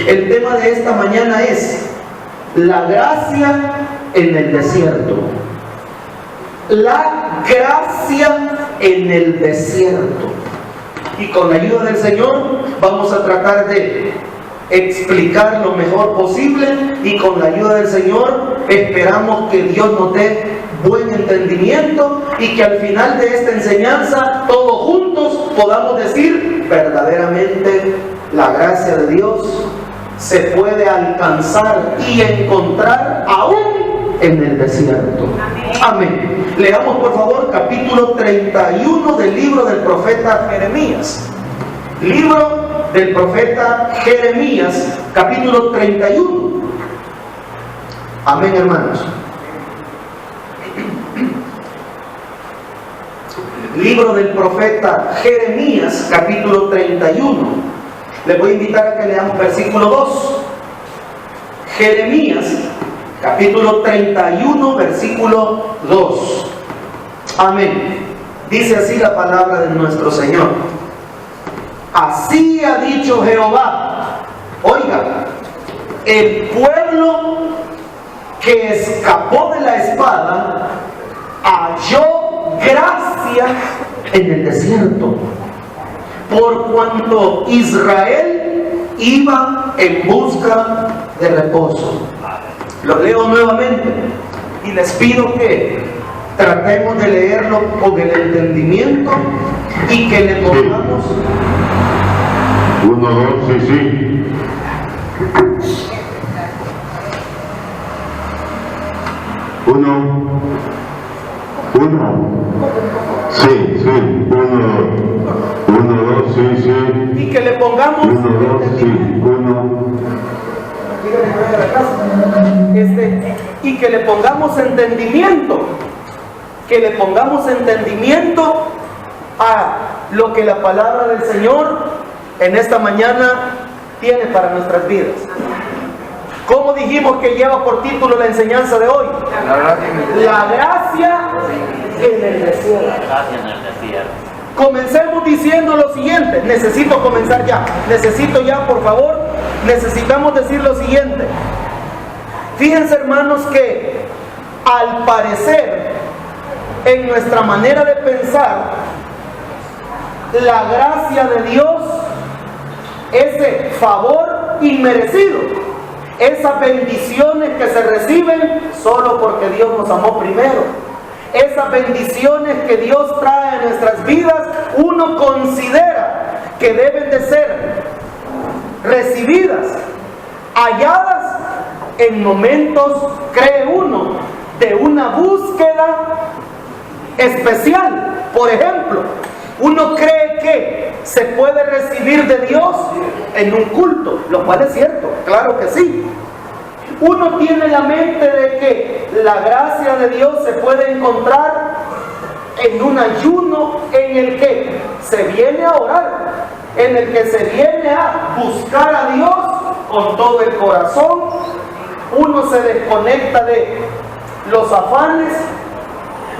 El tema de esta mañana es la gracia en el desierto. La gracia en el desierto. Y con la ayuda del Señor vamos a tratar de explicar lo mejor posible, y con la ayuda del Señor esperamos que Dios nos dé buen entendimiento y que al final de esta enseñanza todos juntos podamos decir verdaderamente la gracia de Dios se puede alcanzar y encontrar aún en el desierto. Amén. Leamos por favor capítulo 31 del libro del profeta Jeremías. Libro del profeta Jeremías, capítulo 31. Amén, hermanos. Libro del profeta Jeremías, capítulo 31. Les voy a invitar a que leamos versículo 2. Jeremías, capítulo 31, versículo 2. Amén. Dice así la palabra de nuestro Señor. Así ha dicho Jehová. Oiga, el pueblo que escapó de la espada halló gracia en el desierto, por cuanto Israel iba en busca de reposo. Lo leo nuevamente y les pido que tratemos de leerlo con el entendimiento y que le pongamos... 1, 2, sí. 1, sí, 1, 2, sí. Y que le pongamos 1, 2, sí, 1. Y que le pongamos entendimiento. Que le pongamos entendimiento a lo que la palabra del Señor en esta mañana tiene para nuestras vidas. ¿Cómo dijimos que lleva por título la enseñanza de hoy? La gracia en el desierto. Comencemos diciendo lo siguiente. Necesito comenzar ya. Necesito ya, por favor. Necesitamos decir lo siguiente. Fíjense, hermanos, que al parecer, en nuestra manera de pensar, la gracia de Dios, ese favor inmerecido, esas bendiciones que se reciben solo porque Dios nos amó primero, esas bendiciones que Dios trae a nuestras vidas, uno considera que deben de ser recibidas, halladas en momentos, cree uno, de una búsqueda especial. Por ejemplo, uno cree que se puede recibir de Dios en un culto, lo cual es cierto, claro que sí. Uno tiene la mente de que la gracia de Dios se puede encontrar en un ayuno en el que se viene a orar, en el que se viene a buscar a Dios con todo el corazón. Uno se desconecta de los afanes,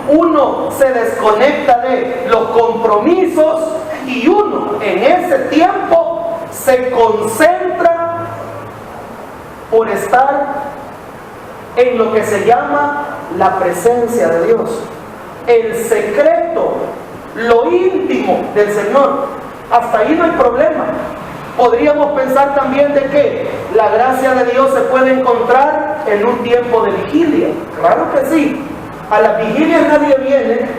uno se desconecta de los compromisos y uno en ese tiempo se concentra por estar en lo que se llama la presencia de Dios, el secreto, lo íntimo del Señor. Hasta ahí no hay problema. Podríamos pensar también de que la gracia de Dios se puede encontrar en un tiempo de vigilia. Claro que sí. A las vigilias nadie viene,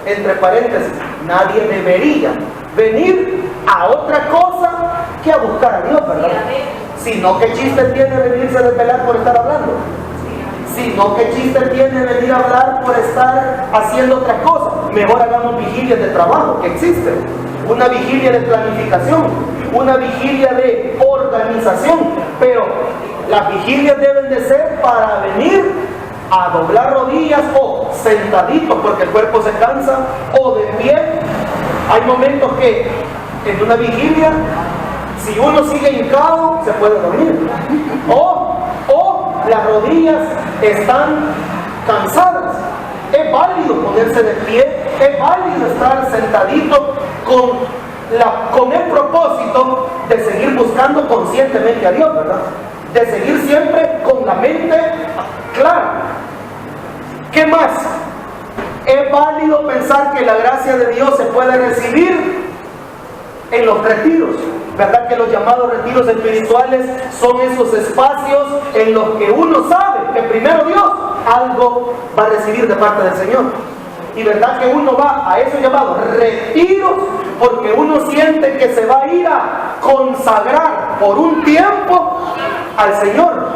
entre paréntesis, nadie debería venir a otra cosa que a buscar a Dios, ¿verdad? Sino qué chiste tiene venirse a desvelar por estar hablando. Sino qué chiste tiene venir a hablar por estar haciendo otras cosas. Mejor hagamos vigilias de trabajo, que existen. Una vigilia de planificación, una vigilia de organización. Pero las vigilias deben de ser para venir a doblar rodillas o sentaditos porque el cuerpo se cansa, o de pie. Hay momentos que en una vigilia, si uno sigue hincado, se puede dormir. O las rodillas están cansadas. Es válido ponerse de pie, es válido estar sentadito con el propósito de seguir buscando buscando conscientemente a Dios, ¿verdad? De seguir siempre con la mente clara. ¿Qué más? Es válido pensar que la gracia de Dios se puede recibir en los retiros, ¿verdad? Que los llamados retiros espirituales son esos espacios en los que uno sabe que primero Dios algo va a recibir de parte del Señor. Y verdad que uno va a esos llamados retiros porque uno siente que se va a ir a consagrar por un tiempo al Señor.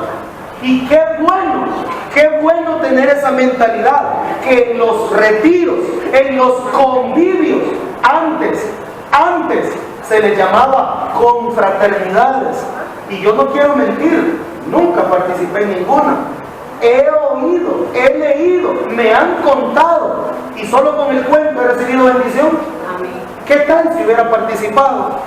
Y qué bueno tener esa mentalidad, que en los retiros, en los convivios, antes se les llamaba confraternidades. Y yo no quiero mentir, nunca participé en ninguna. He oído, he leído, me han contado, y solo con el cuento he recibido bendición. ¿Qué tal si hubiera participado?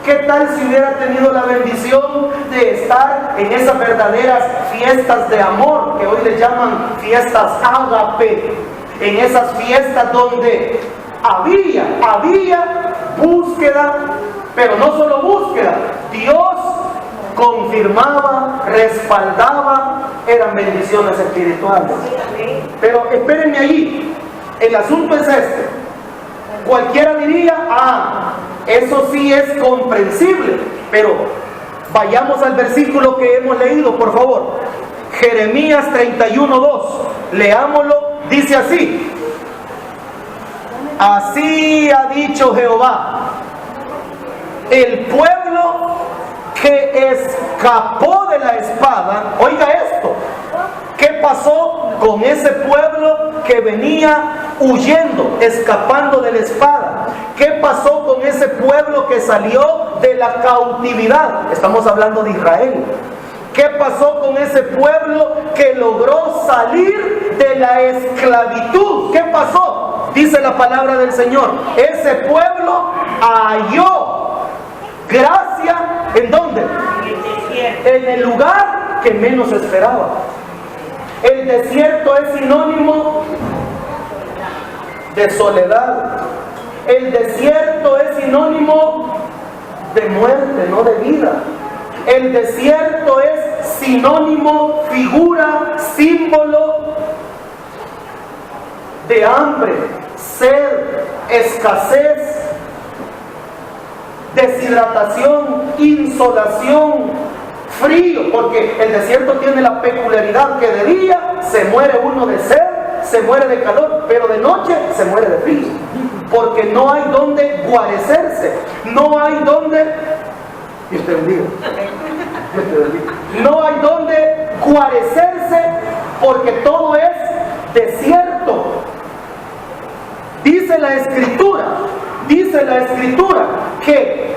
¿Qué tal si hubiera tenido la bendición de estar en esas verdaderas fiestas de amor, que hoy les llaman fiestas ágape? En esas fiestas donde había búsqueda, pero no solo búsqueda, Dios confirmaba, respaldaba, eran bendiciones espirituales. Pero espérenme allí, el asunto es este. Cualquiera diría, eso sí es comprensible, pero vayamos al versículo que hemos leído, por favor. Jeremías 31:2, leámoslo, dice así: así ha dicho Jehová, el pueblo que escapó de la espada. Oiga esto, ¿qué pasó con ese pueblo que venía huyendo, escapando de la espada? ¿Qué pasó con ese pueblo que salió de la cautividad? Estamos hablando de Israel. ¿Qué pasó con ese pueblo que logró salir de la esclavitud? ¿Qué pasó? Dice la palabra del Señor, ese pueblo halló gracia, ¿en dónde? En el lugar que menos esperaba. El desierto es sinónimo de soledad. El desierto es sinónimo de muerte, no de vida. El desierto es sinónimo, figura, símbolo de hambre, sed, escasez, deshidratación, insolación, frío, porque el desierto tiene la peculiaridad que de día se muere uno de sed, se muere de calor, pero de noche se muere de frío, porque no hay donde guarecerse, no hay donde, Dios te bendiga, no hay donde guarecerse, porque todo es desierto. Dice la escritura que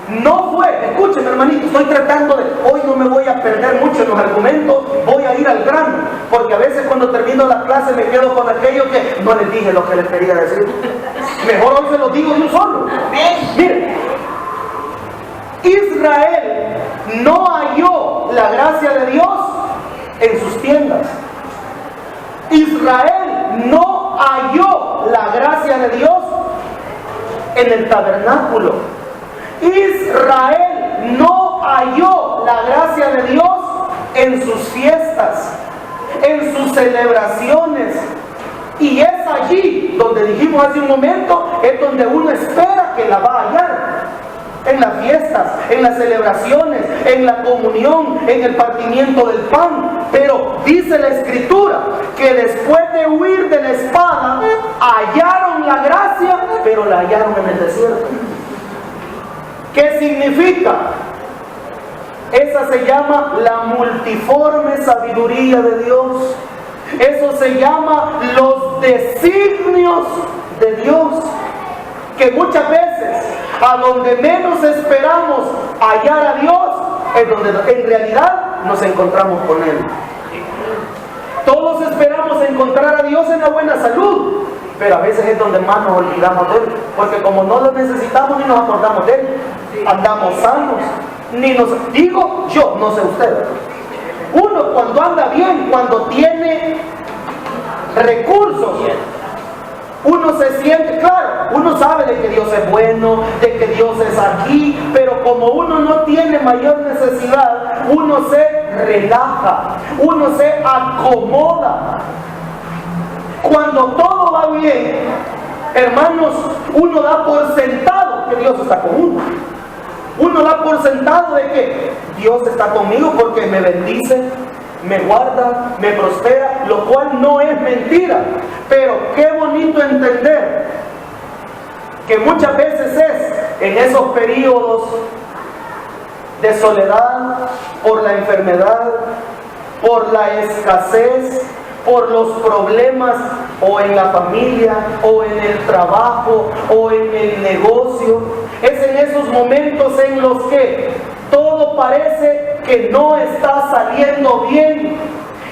no fue, escúcheme hermanito, estoy tratando de, hoy no me voy a perder mucho en los argumentos, voy a ir al grano, porque a veces cuando termino la clase me quedo con aquello que no les dije lo que les quería decir. Mejor hoy se lo digo de un solo. Miren, Israel no halló la gracia de Dios en sus tiendas. Israel no halló la gracia de Dios en el tabernáculo. Israel no halló la gracia de Dios en sus fiestas, en sus celebraciones. Y es allí donde dijimos hace un momento, es donde uno espera que la va a hallar. En las fiestas, en las celebraciones, en la comunión, en el partimiento del pan. Pero dice la escritura que después de huir de la espada, hallaron la gracia, pero la hallaron en el desierto. ¿Qué significa? Esa se llama la multiforme sabiduría de Dios. Eso se llama los designios de Dios. Que muchas veces, a donde menos esperamos hallar a Dios, es donde en realidad nos encontramos con Él. Todos esperamos encontrar a Dios en la buena salud, pero a veces es donde más nos olvidamos de Él, porque como no lo necesitamos ni nos acordamos de Él, andamos sanos, ni nos, digo yo, no sé usted. Uno cuando anda bien, cuando tiene recursos, Uno se siente, claro, uno sabe de que Dios es bueno, de que Dios es aquí, pero como uno no tiene mayor necesidad, uno se relaja, uno se acomoda. Cuando todo va bien, hermanos, uno da por sentado que Dios está con uno. Uno da por sentado de que Dios está conmigo porque me bendice, me guarda, me prospera, lo cual no es mentira. Pero qué bonito entender que muchas veces es en esos periodos de soledad, por la enfermedad, por la escasez, por los problemas o en la familia, o en el trabajo, o en el negocio. Es en esos momentos en los que todo parece que no está saliendo bien.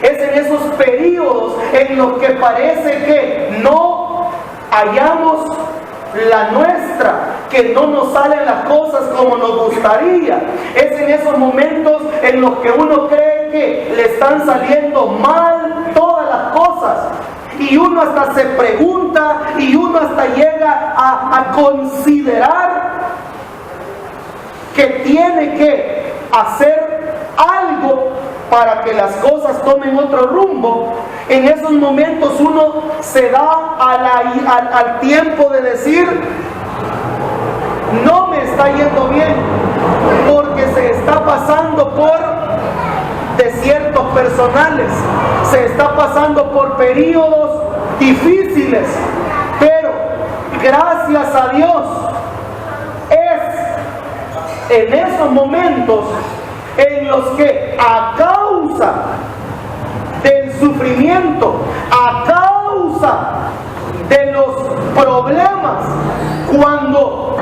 Es en esos periodos en los que parece que no hallamos la nuestra, que no nos salen las cosas como nos gustaría. Es en esos momentos en los que uno cree que le están saliendo mal todas las cosas. Y uno hasta se pregunta y uno hasta llega a considerar que tiene que hacer algo para que las cosas tomen otro rumbo. En esos momentos uno se da al tiempo de decir, no me está yendo bien, porque se está pasando por desiertos personales, se está pasando por periodos difíciles, pero gracias a Dios es en esos momentos en los que a causa del sufrimiento, a causa de los problemas, cuando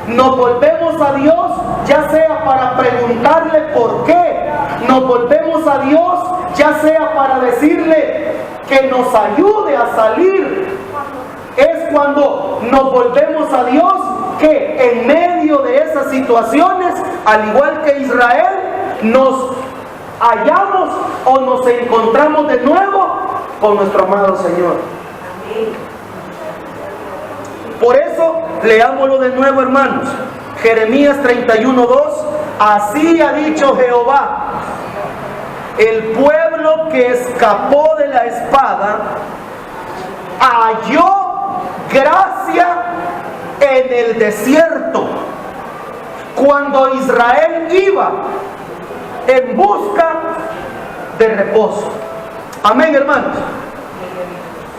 nos volvemos a Dios, ya sea para preguntarle por qué, nos volvemos a Dios, ya sea para decirle que nos ayude a salir, es cuando nos volvemos a Dios que en medio de esas situaciones, al igual que Israel, nos hallamos o nos encontramos de nuevo con nuestro amado Señor. Por eso, leámoslo de nuevo, hermanos. Jeremías 31:2, así ha dicho Jehová, el pueblo que escapó de la espada halló gracia en el desierto, cuando Israel iba en busca de reposo. Amén, hermanos.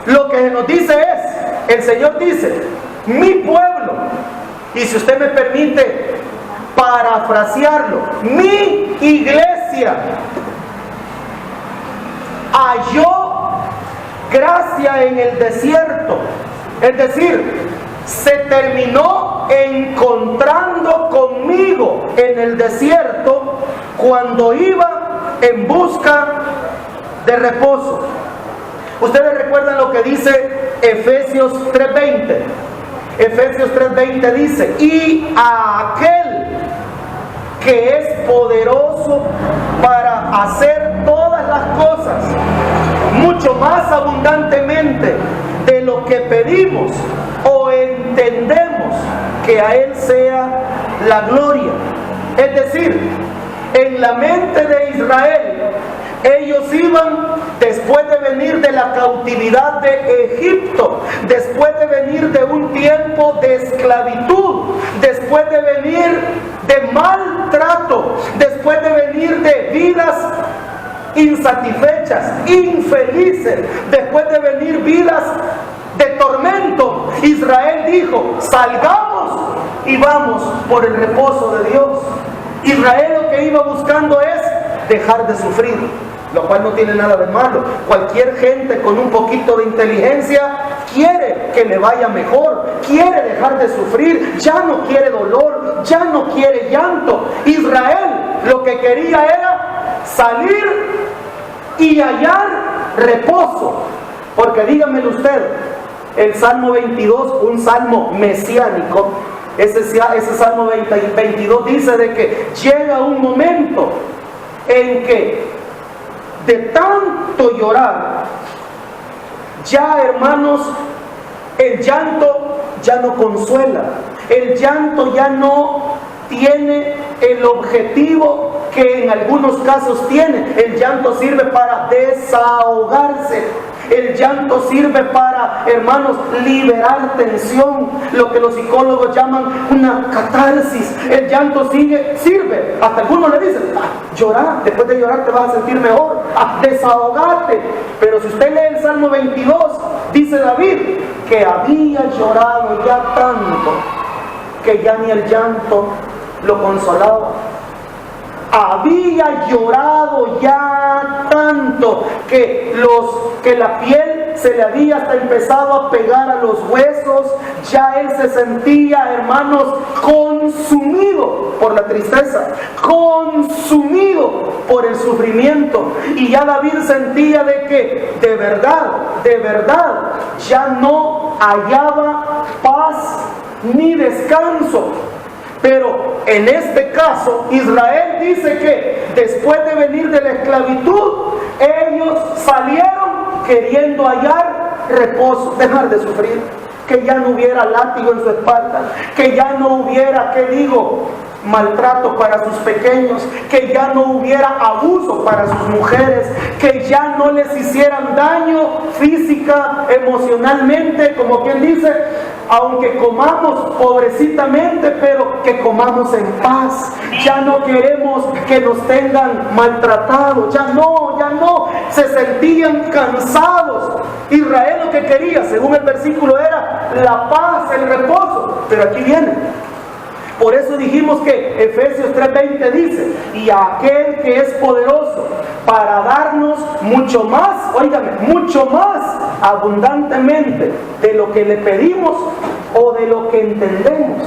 Lo que nos dice es, el Señor dice, mi pueblo, y si usted me permite parafrasearlo, mi iglesia halló gracia en el desierto. Es decir, se terminó encontrando conmigo en el desierto cuando iba en busca de reposo. Ustedes recuerdan lo que dice Efesios 3:20. Efesios 3:20 dice, y a aquel que es poderoso para hacer todas las cosas mucho más abundantemente de lo que pedimos o entendemos, que a Él sea la gloria. Es decir, en la mente de Israel, ellos iban, después de venir de la cautividad de Egipto, después de venir de un tiempo de esclavitud, después de venir de maltrato, después de venir de vidas insatisfechas, infelices, después de venir vidas de tormento, Israel dijo, salgamos y vamos por el reposo de Dios. Israel lo que iba buscando es dejar de sufrir, lo cual no tiene nada de malo. Cualquier gente con un poquito de inteligencia quiere que le vaya mejor, quiere dejar de sufrir, ya no quiere dolor, ya no quiere llanto. Israel lo que quería era salir y hallar reposo, porque dígamelo usted, el Salmo 22, un salmo mesiánico, ese Salmo 22 dice de que llega un momento en que de tanto llorar, ya, hermanos, El llanto ya no consuela. El llanto ya no tiene el objetivo que en algunos casos tiene. El llanto sirve para desahogarse. El llanto sirve para, hermanos, liberar tensión, lo que los psicólogos llaman una catarsis. El llanto sirve, hasta algunos le dicen, llorar, después de llorar te vas a sentir mejor, desahogarte. Pero si usted lee el Salmo 22, dice David que había llorado ya tanto que ya ni el llanto lo consolaba. Había llorado ya tanto que la piel se le había hasta empezado a pegar a los huesos. Ya él se sentía, hermanos, consumido por la tristeza, consumido por el sufrimiento. Y ya David sentía de que de verdad, ya no hallaba paz ni descanso. Pero en este caso, Israel dice que después de venir de la esclavitud, ellos salieron queriendo hallar reposo, dejar de sufrir, que ya no hubiera látigo en su espalda, que ya no hubiera, maltrato para sus pequeños, que ya no hubiera abuso para sus mujeres, que ya no les hicieran daño física, emocionalmente, como quien dice, aunque comamos pobrecitamente, pero que comamos en paz. Ya no queremos que nos tengan maltratados, ya no, se sentían cansados. Israel lo que quería, según el versículo, era la paz, el reposo, pero aquí viene. Por eso dijimos que Efesios 3:20 dice, y a aquel que es poderoso para darnos mucho más, óigame, mucho más abundantemente de lo que le pedimos o de lo que entendemos.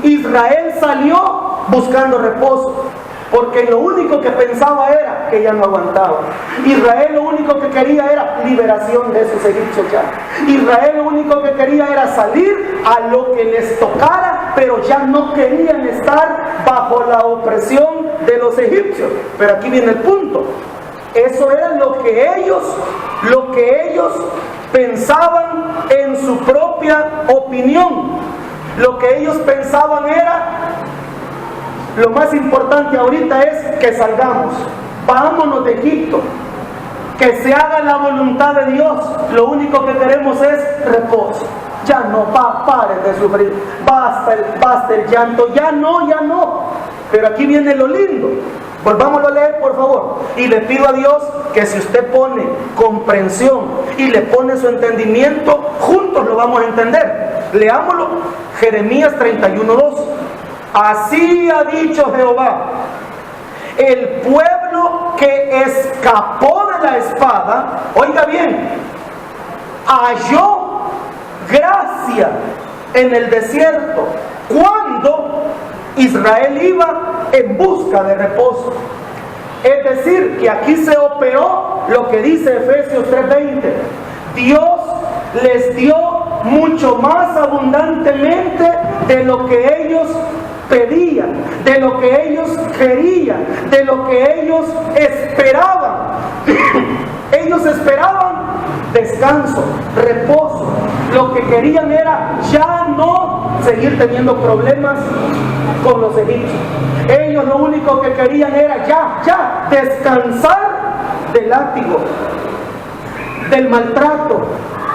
Israel salió buscando reposo, porque lo único que pensaba era que ya no aguantaba. Israel lo único que quería era liberación de esos egipcios ya. Israel lo único que quería era salir a lo que les tocara, pero ya no querían estar bajo la opresión de los egipcios. Pero aquí viene el punto. Eso era lo que ellos pensaban en su propia opinión. Lo que ellos pensaban era: lo más importante ahorita es que salgamos, vámonos de Egipto, que se haga la voluntad de Dios. Lo único que queremos es reposo. Ya no, paren de sufrir, basta el llanto, ya no. Pero aquí viene lo lindo. Volvámoslo a leer, por favor. Y le pido a Dios que si usted pone comprensión y le pone su entendimiento, juntos lo vamos a entender. Leámoslo. Jeremías 31:2. Así ha dicho Jehová: el pueblo que escapó de la espada, oiga bien, halló gracia en el desierto, cuando Israel iba en busca de reposo. Es decir, que aquí se operó lo que dice Efesios 3:20. Dios les dio mucho más abundantemente de lo que ellos pedían, de lo que ellos querían, de lo que ellos esperaban. Ellos esperaban descanso, reposo. Lo que querían era ya no seguir teniendo problemas con los egipcios. Ellos lo único que querían era ya descansar del látigo, del maltrato.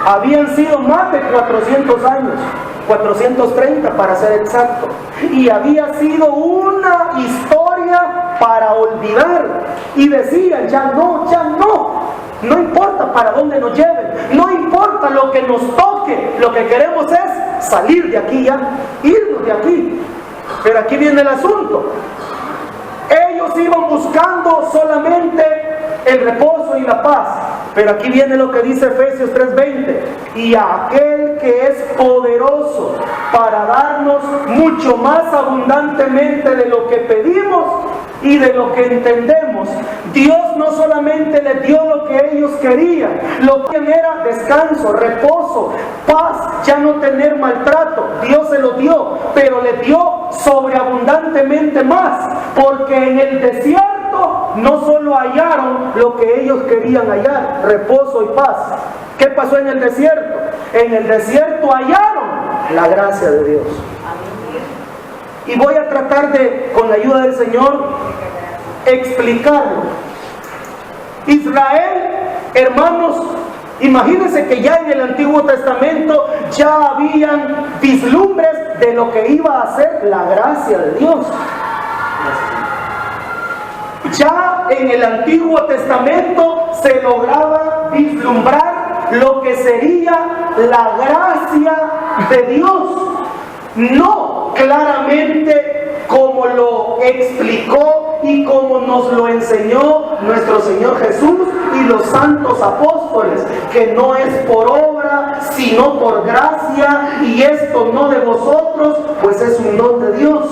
Habían sido más de 400 años, 430 para ser exacto, y había sido una historia para olvidar. Y decían: ya no importa para dónde nos lleven, no importa lo que nos toque, lo que queremos es salir de aquí ya, irnos de aquí. Pero aquí viene el asunto. Ellos iban buscando solamente el reposo y la paz. Pero aquí viene lo que dice Efesios 3:20. Y aquel que es poderoso para darnos mucho más abundantemente de lo que pedimos y de lo que entendemos. Dios no solamente les dio lo que ellos querían, lo que era descanso, reposo, paz, ya no tener maltrato. Dios se lo dio, pero les dio sobreabundantemente más, porque en el desierto no solo hallaron lo que ellos querían hallar, reposo y paz. ¿Qué pasó en el desierto? En el desierto hallaron la gracia de Dios. Y voy a tratar de, con la ayuda del Señor, explicarlo. Israel, hermanos, imagínense que ya en el Antiguo Testamento ya habían vislumbres de lo que iba a ser la gracia de Dios. Ya en el Antiguo Testamento se lograba vislumbrar lo que sería la gracia de Dios. No claramente como lo explicó y como nos lo enseñó nuestro Señor Jesús y los santos apóstoles, que no es por obra, sino por gracia, y esto no de vosotros, pues es un don de Dios.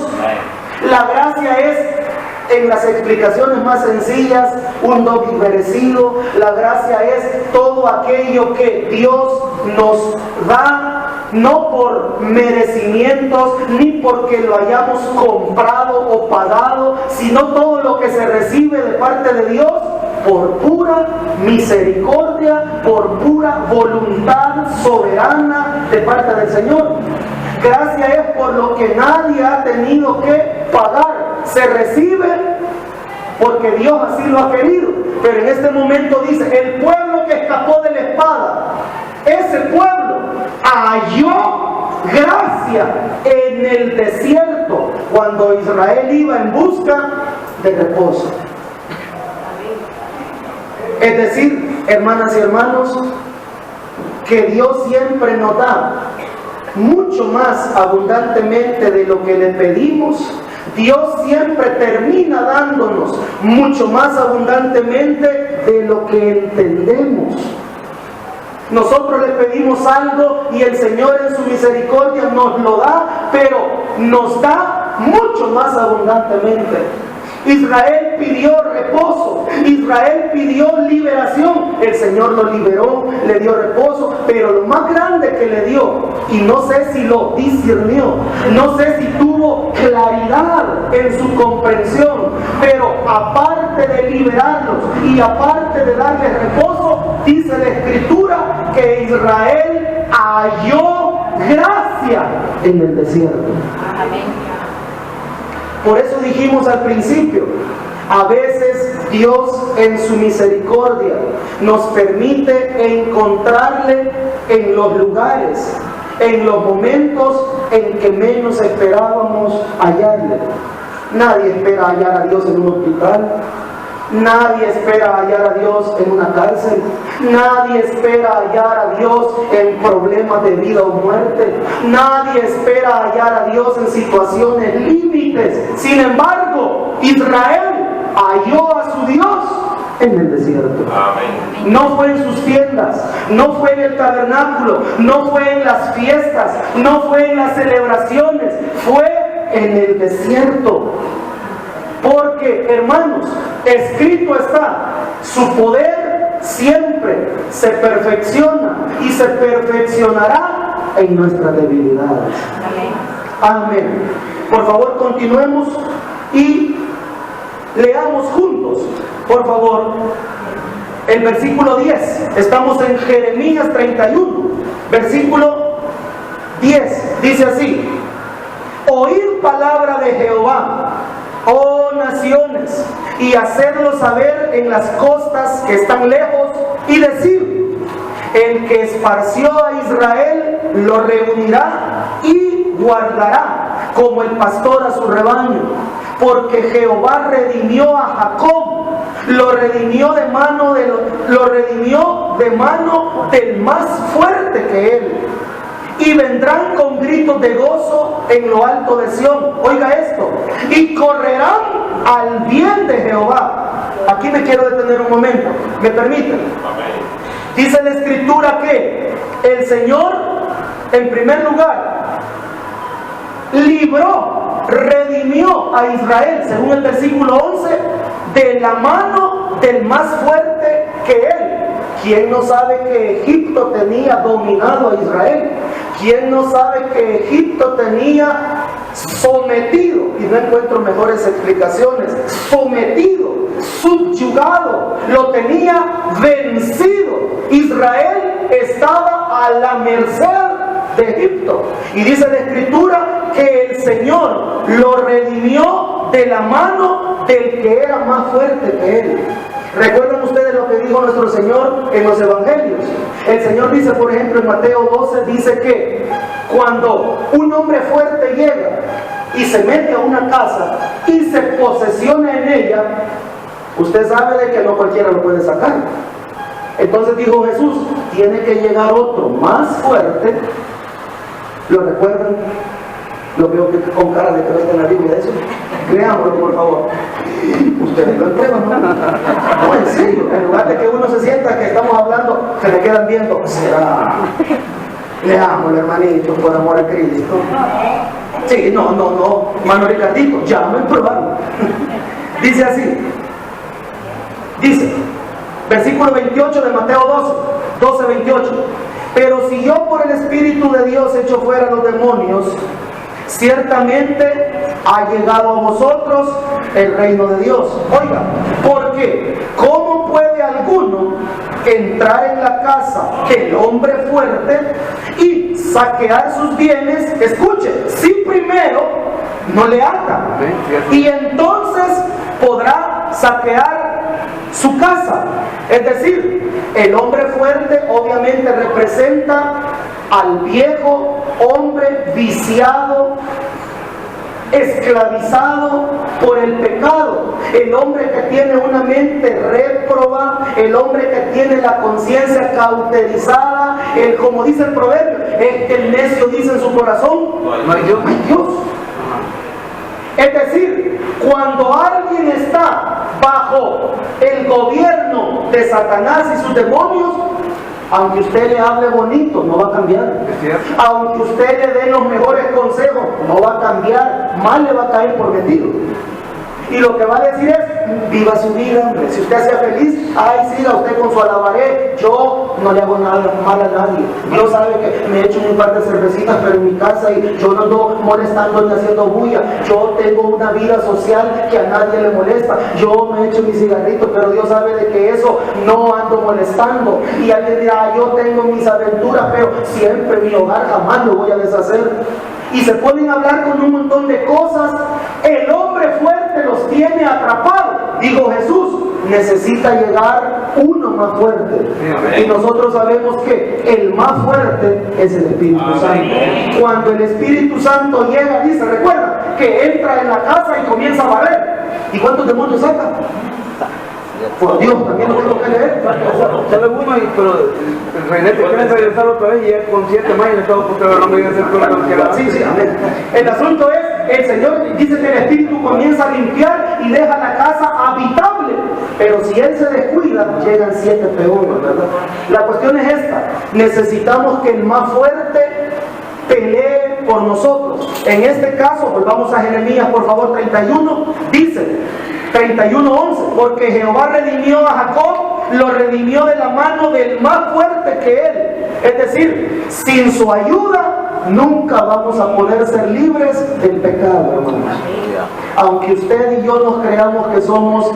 La gracia es, en las explicaciones más sencillas, un don inmerecido. La gracia es todo aquello que Dios nos da, no por merecimientos, ni porque lo hayamos comprado o pagado, sino todo lo que se recibe de parte de Dios por pura misericordia, por pura voluntad soberana de parte del Señor. Gracia es por lo que nadie ha tenido que pagar. Se recibe porque Dios así lo ha querido. Pero en este momento dice, el pueblo que escapó de la espada, ese pueblo halló gracia en el desierto cuando Israel iba en busca de reposo. Es decir, hermanas y hermanos, que Dios siempre nos da mucho más abundantemente de lo que le pedimos. Dios siempre termina dándonos mucho más abundantemente de lo que entendemos. Nosotros le pedimos algo y el Señor en su misericordia nos lo da, pero nos da mucho más abundantemente. Israel pidió reposo, Israel pidió liberación, el Señor lo liberó, le dio reposo, pero lo más grande que le dio, y no sé si lo discernió, no sé si tuvo claridad en su comprensión, pero aparte de liberarlos y aparte de darles reposo, dice la Escritura que Israel halló gracia en el desierto. Amén. Por eso dijimos al principio, a veces Dios en su misericordia nos permite encontrarle en los lugares, en los momentos en que menos esperábamos hallarle. Nadie espera hallar a Dios en un hospital. Nadie espera hallar a Dios en una cárcel. Nadie espera hallar a Dios en problemas de vida o muerte. Nadie espera hallar a Dios en situaciones límites. Sin embargo, Israel halló a su Dios en el desierto. Amén. No fue en sus tiendas, no fue en el tabernáculo, no fue en las fiestas, no fue en las celebraciones, fue en el desierto. Porque, hermanos, escrito está, su poder siempre se perfecciona y se perfeccionará en nuestras debilidades. Amén. Por favor, continuemos y leamos juntos, por favor, el versículo 10. Estamos en Jeremías 31, versículo 10. Dice así: oíd palabra de Jehová, oh naciones, y hacedlo saber en las costas que están lejos, y decir: el que esparció a Israel lo reunirá y guardará como el pastor a su rebaño, porque Jehová redimió a Jacob, lo redimió de mano del más fuerte que él. Y vendrán con gritos de gozo en lo alto de Sión. Oiga esto: y correrán al bien de Jehová. Aquí me quiero detener un momento, ¿me permiten? Dice la Escritura que el Señor, en primer lugar, libró, redimió a Israel, según el versículo 11, de la mano del más fuerte que él. ¿Quién no sabe que Egipto tenía dominado a Israel? ¿Quién no sabe que Egipto tenía sometido, y no encuentro mejores explicaciones, sometido, subyugado, lo tenía vencido? Israel estaba a la merced de Egipto. Y dice la Escritura que el Señor lo redimió de la mano del que era más fuerte que él. ¿Recuerdan ustedes lo que dijo nuestro Señor en los Evangelios? El Señor dice, por ejemplo, en Mateo 12, dice que cuando un hombre fuerte llega y se mete a una casa y se posesiona en ella, usted sabe de que no cualquiera lo puede sacar. Entonces dijo Jesús, tiene que llegar otro más fuerte. ¿Lo recuerdan? Lo veo que con cara de que no está en la Biblia eso. Creámoslo, por favor. Ustedes lo prueban, ¿no? No, en serio. En lugar de que uno se sienta que estamos hablando, se le quedan viendo. ¿Será? Leámoslo, hermanito, por amor a Cristo. Sí, no. Mano Ricardito, ya me probaron. Dice así. Dice, versículo 28 de Mateo 12, 28. Pero si yo por el Espíritu de Dios echo fuera los demonios, ciertamente ha llegado a vosotros el reino de Dios. Oiga, porque ¿cómo puede alguno entrar en la casa del hombre fuerte y saquear sus bienes? Escuche, si primero no le ata, y entonces podrá saquear su casa. Es decir, el hombre fuerte obviamente representa al viejo hombre viciado, esclavizado por el pecado, el hombre que tiene una mente réproba, el hombre que tiene la conciencia cauterizada, como dice el proverbio, el necio dice en su corazón, no hay Dios, no hay Dios. Es decir, cuando alguien está bajo el gobierno de Satanás y sus demonios, aunque usted le hable bonito, no va a cambiar. Aunque usted le dé los mejores consejos, no va a cambiar. Mal le va a caer por metido. Y lo que va a decir es, viva su vida, hombre. Si usted sea feliz, ay, siga usted con su alabaré. Yo no le hago nada mal a nadie. Dios sabe que me he hecho un par de cervecitas, pero en mi casa, y yo no ando molestando ni haciendo bulla. Yo tengo una vida social que a nadie le molesta. Yo me he hecho mi cigarrito, pero Dios sabe de que eso no ando molestando. Y alguien dirá, yo tengo mis aventuras, pero siempre mi hogar jamás lo voy a deshacer. Y se ponen a hablar con un montón de cosas. El hombre fuerte los tiene atrapados. Dijo Jesús, necesita llegar uno más fuerte. Y nosotros sabemos que el más fuerte es el Espíritu Santo. Cuando el Espíritu Santo llega, dice, recuerda, que entra en la casa y comienza a barrer. ¿Y cuántos demonios saca? Por Dios, también lo tengo que leer. Solo uno, pero el reinete quiere regresar otra vez y ya con 7 más y el Estado posterior no me diga hacer todo lo que era. Sí, amén. El asunto es, el Señor dice que el Espíritu comienza a limpiar y deja la casa habitable. Pero si Él se descuida, llegan 7 peores, ¿verdad? La cuestión es esta. Necesitamos que el más fuerte pelee por nosotros. En este caso, volvamos a Jeremías, por favor, 31, dice 31:11, porque Jehová redimió a Jacob, lo redimió de la mano del más fuerte que él. Es decir, sin su ayuda nunca vamos a poder ser libres del pecado, hermanos. Aunque usted y yo nos creamos que somos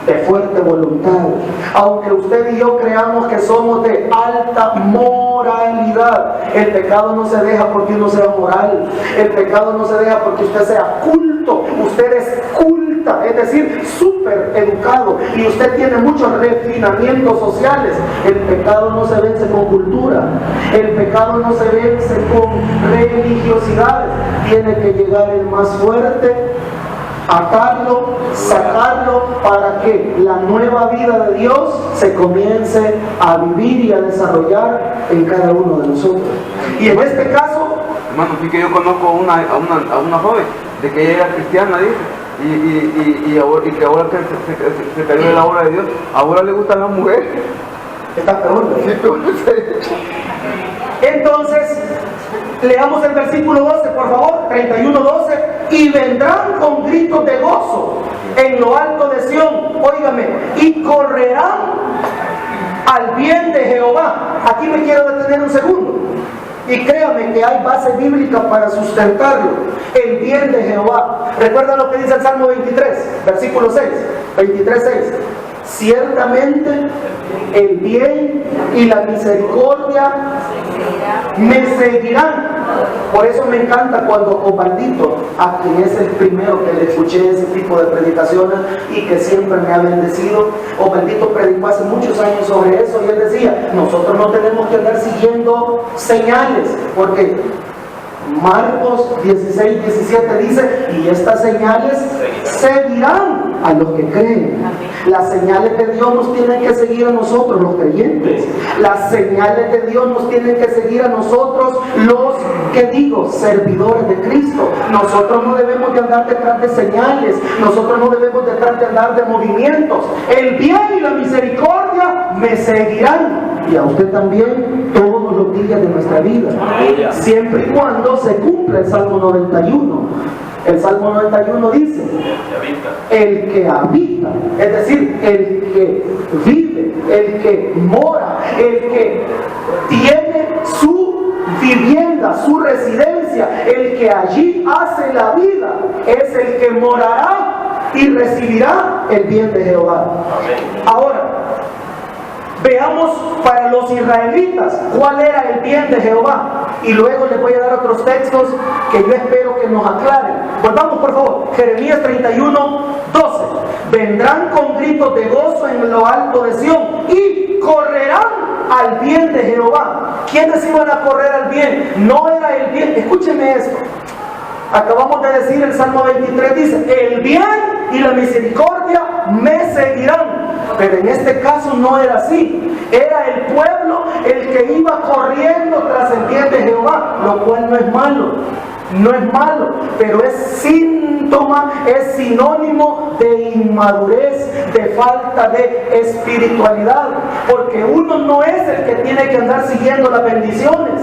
de fuerte voluntad, aunque usted y yo creamos que somos de alta moralidad, el pecado no se deja porque uno sea moral, el pecado no se deja porque usted sea culto, usted es culta, es decir, súper educado, y usted tiene muchos refinamientos sociales. El pecado no se vence con cultura, el pecado no se vence con religiosidades. Tiene que llegar el más fuerte, atarlo, sacarlo, para que la nueva vida de Dios se comience a vivir y a desarrollar en cada uno de nosotros. Y en este caso, hermano, sí que yo conozco a una joven de que ella era cristiana, dice, y que ahora que se cayó de la obra de Dios, ahora le gustan las mujeres. Está peor, ¿no? Sí, peor. Entonces, leamos el versículo 12, por favor, 31:12. Y vendrán con gritos de gozo en lo alto de Sión, óigame, y correrán al bien de Jehová. Aquí me quiero detener un segundo. Y créame que hay base bíblica para sustentarlo. El bien de Jehová. ¿Recuerdan lo que dice el Salmo 23, versículo 6? 23:6. Ciertamente el bien y la misericordia me seguirán. Por eso me encanta cuando Osvaldito, a quien es el primero que le escuché ese tipo de predicaciones y que siempre me ha bendecido, Osvaldito predicó hace muchos años sobre eso y él decía, nosotros no tenemos que andar siguiendo señales, porque Marcos 16:17 dice, y estas señales seguirán a los que creen. Las señales de Dios nos tienen que seguir a nosotros, los creyentes. Las señales de Dios nos tienen que seguir a nosotros, los, ¿qué digo?, servidores de Cristo. Nosotros no debemos de andar detrás de señales, nosotros no debemos detrás de andar de movimientos. El bien y la misericordia me seguirán, y a usted también, todos los días de nuestra vida, siempre y cuando se cumpla el Salmo 91. El Salmo 91 dice, el que habita, es decir, el que vive, el que mora, el que tiene su vivienda, su residencia, el que allí hace la vida, es el que morará y recibirá el bien de Jehová. Ahora, veamos para los israelitas cuál era el bien de Jehová. Y luego les voy a dar otros textos que yo espero que nos aclaren. Volvamos por favor, Jeremías 31:12. Vendrán con gritos de gozo en lo alto de Sión y correrán al bien de Jehová. ¿Quiénes iban a correr al bien? No era el bien, escúcheme esto. Acabamos de decir, el Salmo 23 dice, el bien y la misericordia me seguirán. Pero en este caso no era así. Era el pueblo el que iba corriendo tras el bien de Jehová, lo cual no es malo. No es malo, pero es síntoma, es sinónimo de inmadurez, de falta de espiritualidad. Porque uno no es el que tiene que andar siguiendo las bendiciones.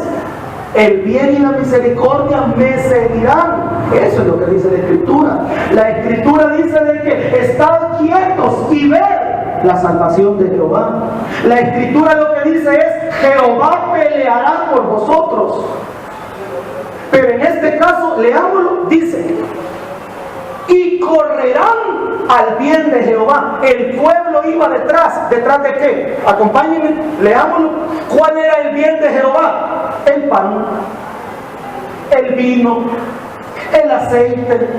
El bien y la misericordia me seguirán. Eso es lo que dice la Escritura. La Escritura dice de que estad quietos y ver la salvación de Jehová. La Escritura lo que dice es, Jehová peleará por vosotros. Pero en este caso, leámoslo, dice, y correrán al bien de Jehová. El pueblo iba detrás. ¿Detrás de qué? Acompáñenme, leámoslo. ¿Cuál era el bien de Jehová? El pan, el vino, el aceite,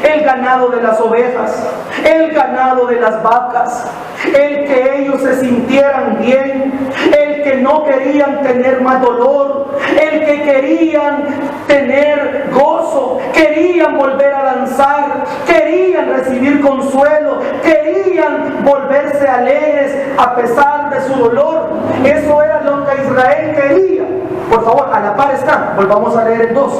el ganado de las ovejas, el ganado de las vacas, el que ellos se sintieran bien, el que no querían tener más dolor, el que querían tener gozo, querían volver a danzar, querían recibir consuelo, querían volverse alegres a pesar de su dolor. Eso era lo que Israel quería. Por favor, a la par está. Volvamos a leer el 2.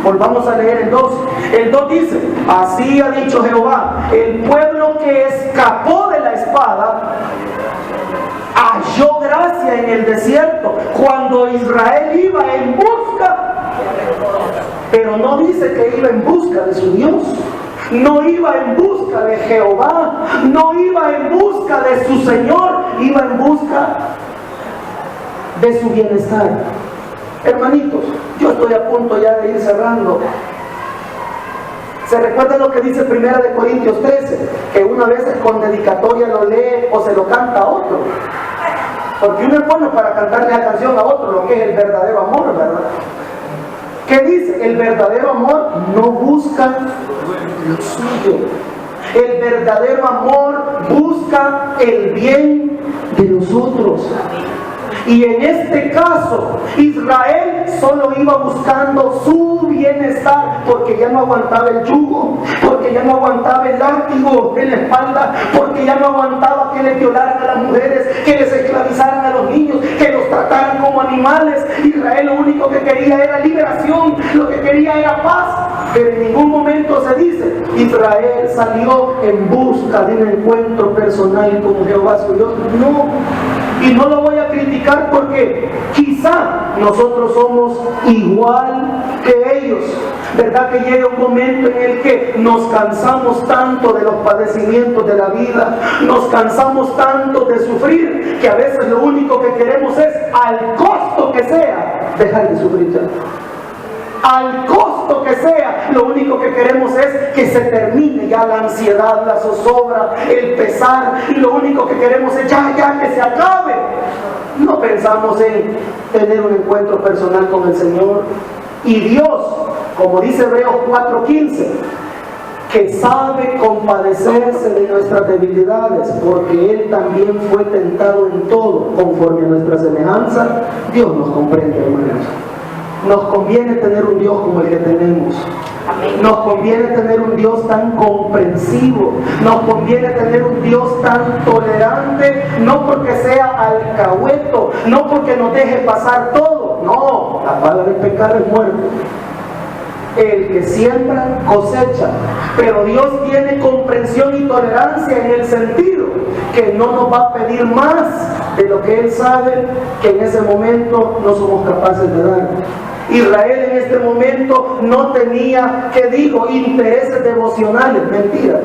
Volvamos a leer el 2. El 2 dice, así ha dicho Jehová, el pueblo que escapó de la espada halló gracia en el desierto, cuando Israel iba en busca, pero no dice que iba en busca de su Dios, no iba en busca de Jehová, no iba en busca de su Señor, iba en busca de su bienestar. Hermanitos, yo estoy a punto ya de ir cerrando. ¿Se recuerda lo que dice 1 Corintios 13? Que una vez con dedicatoria lo lee o se lo canta a otro. Porque uno es bueno para cantarle la canción a otro, lo que es el verdadero amor, ¿verdad? ¿Qué dice? El verdadero amor no busca lo suyo. El verdadero amor busca el bien de los otros. Y en este caso, Israel solo iba buscando su bienestar, porque ya no aguantaba el yugo, porque ya no aguantaba el látigo en la espalda, porque ya no aguantaba que les violaran a las mujeres, que les esclavizaran a los niños, que los trataran como animales. Israel lo único que quería era liberación, lo que quería era paz. Pero en ningún momento se dice, Israel salió en busca de un encuentro personal con Jehová su Dios. No. Y no lo voy a criticar porque quizá nosotros somos igual que ellos. ¿Verdad que llega un momento en el que nos cansamos tanto de los padecimientos de la vida, nos cansamos tanto de sufrir, que a veces lo único que queremos es, al costo que sea, dejar de sufrir ya. Al costo que sea, lo único que queremos es que se termine ya la ansiedad, la zozobra, el pesar, y lo único que queremos es ya que se acabe. No pensamos en tener un encuentro personal con el Señor. Y Dios, como dice Hebreos 4:15, que sabe compadecerse de nuestras debilidades, porque Él también fue tentado en todo, conforme a nuestra semejanza. Dios nos comprende, hermanos. Nos conviene tener un Dios como el que tenemos. Nos conviene tener un Dios tan comprensivo. Nos conviene tener un Dios tan tolerante, no porque sea alcahueto, no porque nos deje pasar todo. No, la paga del pecado es muerte. El que siembra cosecha, pero Dios tiene comprensión y tolerancia en el sentido que no nos va a pedir más de lo que Él sabe que en ese momento no somos capaces de dar. Israel en este momento no tenía, ¿qué digo?, intereses devocionales. Mentira.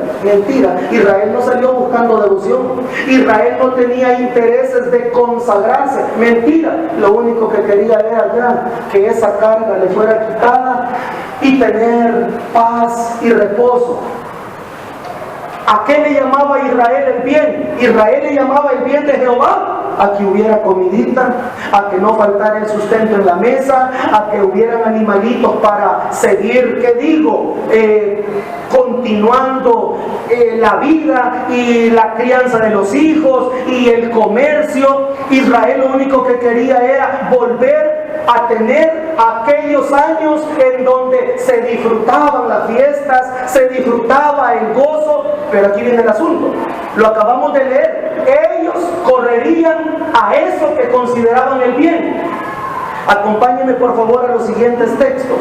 Israel no salió buscando devoción. Israel no tenía intereses de consagrarse. Mentira. Lo único que quería era ya que esa carga le fuera quitada y tener paz y reposo. ¿A qué le llamaba Israel el bien? Israel le llamaba el bien de Jehová a que hubiera comidita, a que no faltara el sustento en la mesa, a que hubieran animalitos para seguir, ¿qué digo?, continuando la vida y la crianza de los hijos y el comercio. Israel lo único que quería era volver a tener aquellos años en donde se disfrutaban las fiestas, se disfrutaba el gozo. Pero aquí viene el asunto, lo acabamos de leer, ellos correrían a eso que consideraban el bien. Acompáñenme por favor a los siguientes textos.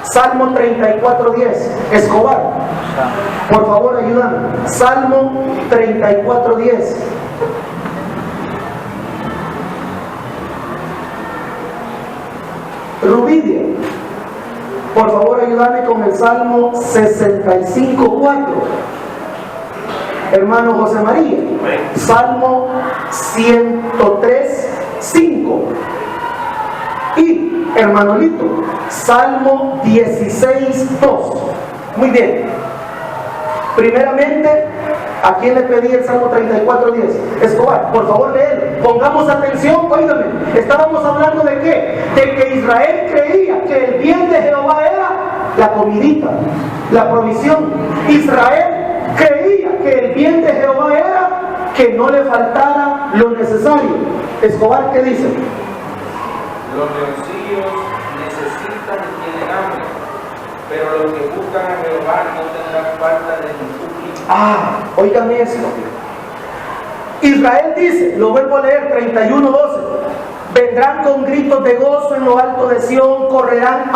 Salmo 34:10, Escobar, por favor ayúdame. Salmo 34:10. Rubidia, por favor ayúdame con el Salmo 65:4. Hermano José María, Salmo 103:5. Y hermano Lito, Salmo 16:2. Muy bien. Primeramente, ¿a quién le pedí el Salmo 34:10? Escobar, por favor léelo. Pongamos atención, óigame. Estábamos hablando de qué? De que Israel creía que el bien de Jehová era la comidita, la provisión. Israel creía que el bien de Jehová era que no le faltara lo necesario. Escobar, ¿qué dice? Los leoncillos necesitan y tienen hambre, pero los que buscan a Jehová no tendrán falta de ningún. Óigame esto. Israel dice, lo vuelvo a leer, 31:12. Vendrán con gritos de gozo en lo alto de Sión, correrán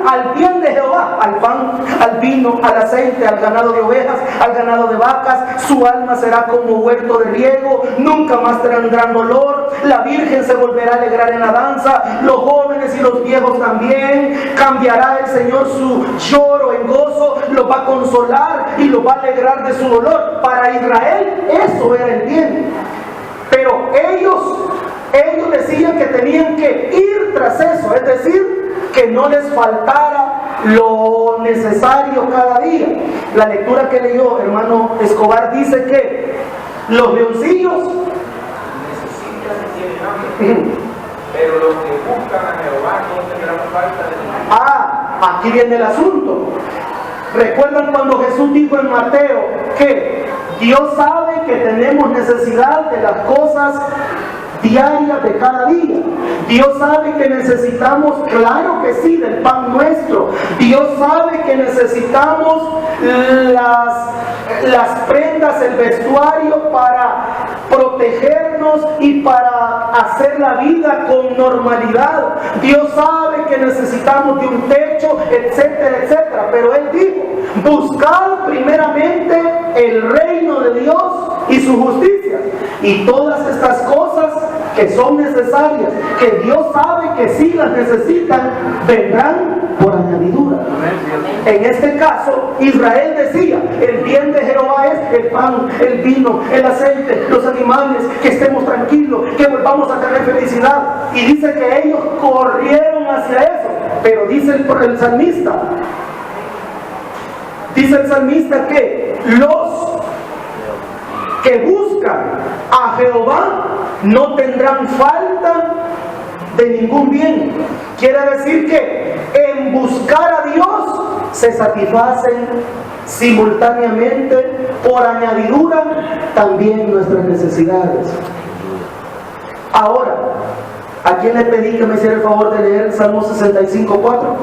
al bien de Jehová, al pan, al vino, al aceite, al ganado de ovejas, al ganado de vacas. Su alma será como huerto de riego, nunca más tendrán dolor. La virgen se volverá a alegrar en la danza, los jóvenes y los viejos también. Cambiará el Señor su lloro en gozo, los va a consolar y los va a alegrar de su dolor. Para Israel eso era el bien. Pero ellos decían que tenían que ir tras eso, es decir, que no les faltara lo necesario cada día. La lectura que leyó hermano Escobar dice que los leoncillos necesitan y tienen hambre, pero los que buscan a Jehová no tendrán falta de nada. Aquí viene el asunto. ¿Recuerdan cuando Jesús dijo en Mateo que Dios sabe que tenemos necesidad de las cosas diarias de cada día? Dios sabe que necesitamos, claro que sí, del pan nuestro. Dios sabe que necesitamos las prendas, el vestuario para protegernos y para hacer la vida con normalidad. Dios sabe que necesitamos de un techo, etcétera, etcétera. Pero Él dijo, buscad primeramente el reino de Dios y su justicia, y todas estas cosas que son necesarias, que Dios sabe que sí las necesitan, vendrán por añadidura. En este caso, Israel decía, el bien de Jehová es el pan, el vino, el aceite, los animales, que estemos tranquilos, que volvamos a tener felicidad. Y dice que ellos corrieron hacia eso. Pero dice el salmista que los que buscan a Jehová no tendrán falta de ningún bien. Quiere decir que en buscar a Dios se satisfacen simultáneamente, por añadidura, también nuestras necesidades. Ahora, ¿a quién le pedí que me hiciera el favor de leer el Salmo 65:4?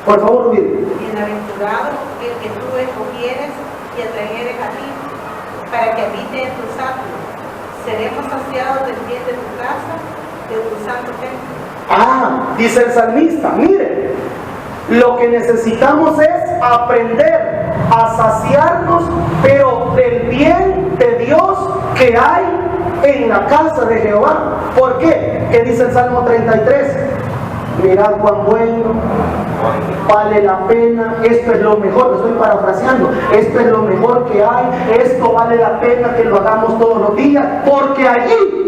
Por favor, Rubí. Bienaventurado el que tú escogieres y atrajeres a ti, para que habite en tus atrios. Seremos saciados del bien de tu casa, de tu santo templo. Dice el salmista, mire, lo que necesitamos es aprender a saciarnos, pero del bien de Dios que hay en la casa de Jehová. ¿Por qué? ¿Qué dice el Salmo 33? Mirad cuán bueno, vale la pena, esto es lo mejor, lo estoy parafraseando, esto es lo mejor que hay, esto vale la pena que lo hagamos todos los días, porque allí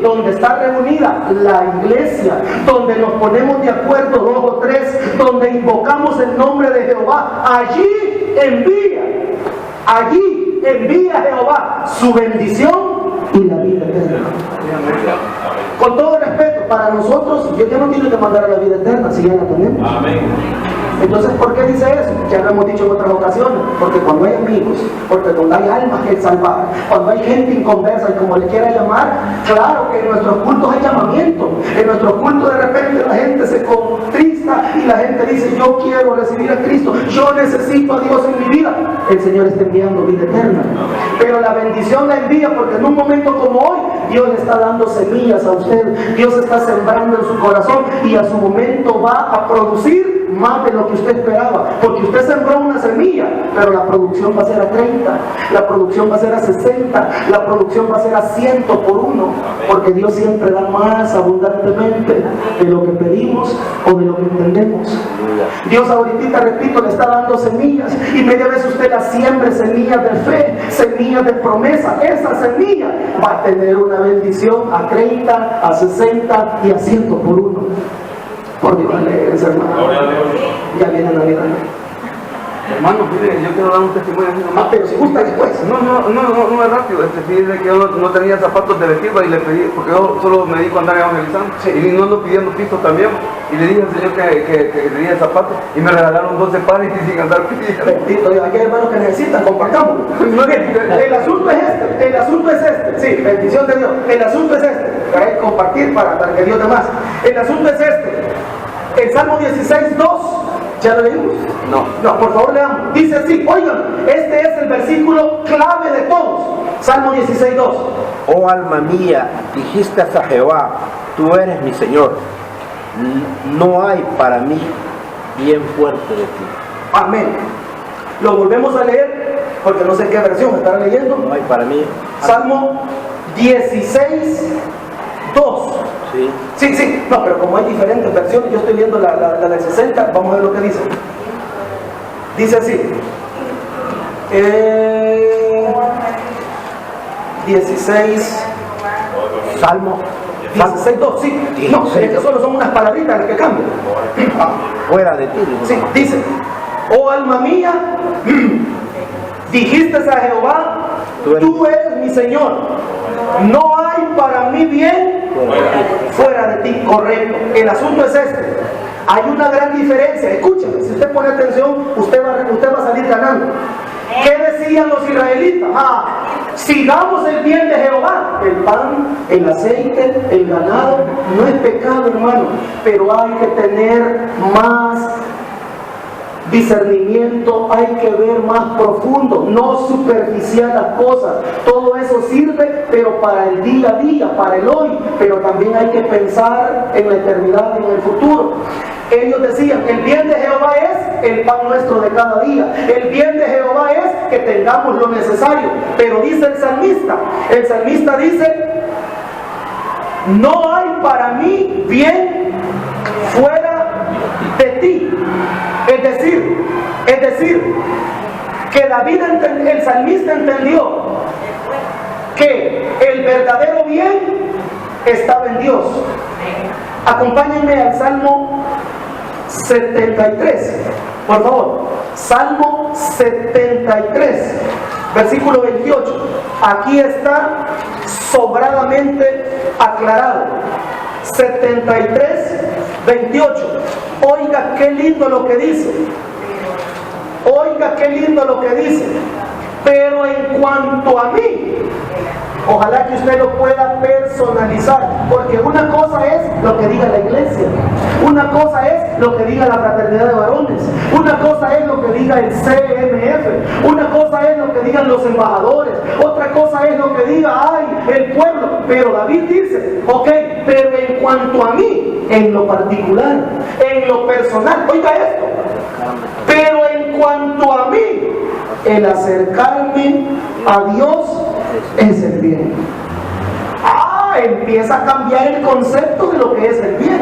donde está reunida la iglesia, donde nos ponemos de acuerdo 2 o 3, donde invocamos el nombre de Jehová, allí envía Jehová su bendición y la vida eterna. Con todo respeto, para nosotros, yo ya no tiene que mandar a la vida eterna, si ya la tenemos. Amén. Entonces, ¿por qué dice eso? Ya lo hemos dicho en otras ocasiones. Porque cuando hay amigos, porque cuando hay almas que salvar, cuando hay gente inconversa y como le quiera llamar, claro que en nuestros cultos hay llamamiento. En nuestros cultos de repente la gente se contrista y la gente dice, yo quiero recibir a Cristo, yo necesito a Dios en mi vida. El Señor está enviando vida eterna. Pero la bendición la envía porque en un momento como hoy, Dios le está dando semillas a usted. Dios está sembrando en su corazón y a su momento va a producir más de lo que usted esperaba, porque usted sembró una semilla, pero la producción va a ser a 30, la producción va a ser a 60, la producción va a ser a 100 por uno, porque Dios siempre da más abundantemente de lo que pedimos o de lo que entendemos. Dios ahorita, repito, le está dando semillas, y media vez usted la siembre, semillas de fe, semillas de promesa. Esa semilla va a tener una bendición a 30, a 60 y a 100 por uno. Por Dios, alegres, hermano. Ya viene Navidad. Hermano, mire, yo quiero dar un testimonio así nomás. Pero si gusta después. No es rápido. Fíjese que yo no tenía zapatos de vestir y le pedí, porque yo solo me dedico a andar evangelizando. Y no ando pidiendo pisto también. Y le dije al Señor que tenía zapatos y me regalaron 12 pares y sin andar pidiendo. Bendito Dios, aquí hay hermanos que necesitan, compartamos. El asunto es este. Sí, bendición de Dios. El asunto es este. Para compartir para que Dios dé más. El asunto es este. El Salmo 16:2. ¿Ya lo leímos? No, por favor leamos. Dice así, oigan, este es el versículo clave de todos. Salmo 16:2. Oh alma mía, dijiste a Jehová, tú eres mi Señor. No hay para mí bien fuerte de ti. Amén. Lo volvemos a leer, porque no sé qué versión estará leyendo. No hay para mí. Salmo 16:2. Sí, no, pero como hay diferentes versiones, yo estoy viendo la de 60, vamos a ver lo que dice. Dice así. 16. Salmo 16:2, sí. No, es que solo son unas palabritas las que cambian. Fuera de ti. Sí, dice, oh alma mía, dijiste a Jehová, tú eres mi Señor. No hay para mí bien fuera de ti. Correcto. El asunto es este. Hay una gran diferencia. Escúchame, si usted pone atención, usted va a salir ganando. ¿Qué decían los israelitas? Sigamos el bien de Jehová. El pan, el aceite, el ganado, no es pecado, hermano, pero hay que tener más discernimiento, hay que ver más profundo, no superficial las cosas. Todo eso sirve, pero para el día a día, para el hoy, pero también hay que pensar en la eternidad y en el futuro. Ellos decían, el bien de Jehová es el pan nuestro de cada día, el bien de Jehová es que tengamos lo necesario. Pero dice el salmista dice, no hay para mí bien fuera de ti. Es decir, que David, el salmista, entendió que el verdadero bien estaba en Dios. Acompáñenme al Salmo 73, por favor. Salmo 73, versículo 28. Aquí está sobradamente aclarado. 73, 28. Oiga qué lindo lo que dice. Oiga qué lindo lo que dice. Pero en cuanto a mí, ojalá que usted lo pueda personalizar, porque una cosa es lo que diga la iglesia, una cosa es lo que diga la fraternidad de varones, una cosa es lo que diga el CMF, una cosa es lo que digan los embajadores, otra cosa es lo que diga el pueblo. Pero David dice, ok, pero en cuanto a mí, en lo particular, en lo personal, oiga esto, pero en cuanto a mí, el acercarme a Dios es el bien. Empieza a cambiar el concepto de lo que es el bien.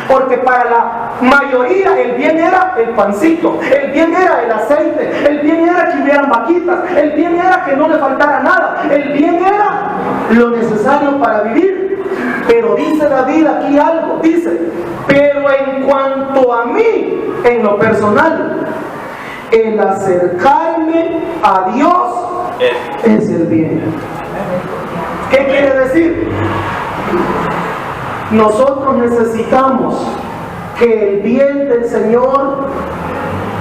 Porque para la mayoría el bien era el pancito, el bien era el aceite, el bien era que hubieran vaquitas, el bien era que no le faltara nada, el bien era lo necesario para vivir. Pero dice David aquí algo, dice, pero en cuanto a mí, en lo personal, el acercarme a Dios es el bien. ¿Qué quiere decir? Nosotros necesitamos que el bien del Señor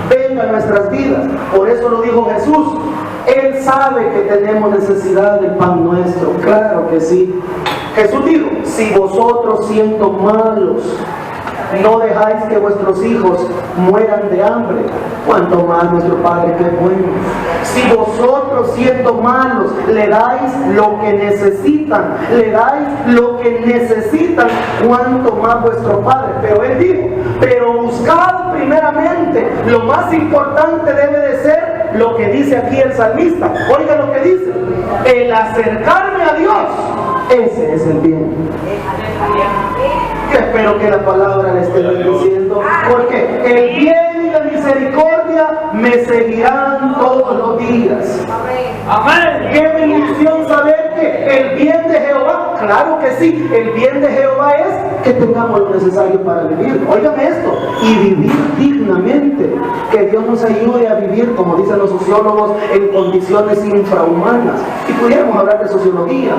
venga a nuestras vidas. Por eso lo dijo Jesús. Él sabe que tenemos necesidad del pan nuestro. Claro que sí. Jesús dijo, si vosotros siendo malos no dejáis que vuestros hijos mueran de hambre, cuanto más nuestro Padre que es bueno. Si vosotros siendo malos le dais lo que necesitan, cuanto más vuestro Padre. Pero Él dijo, pero buscad primeramente, lo más importante debe de ser lo que dice aquí el salmista. Oiga lo que dice, el acercarme a Dios, ese es el bien. Yo espero que la palabra le esté bendiciendo, porque el bien y la misericordia me seguirán todos los días. Amén. Qué bendición saber que el bien de Jehová, claro que sí, el bien de Jehová es que tengamos lo necesario para vivir. Óigame esto, y vivir dignamente. Que Dios nos ayude a vivir, como dicen los sociólogos, en condiciones infrahumanas. Y pudiéramos hablar de sociología,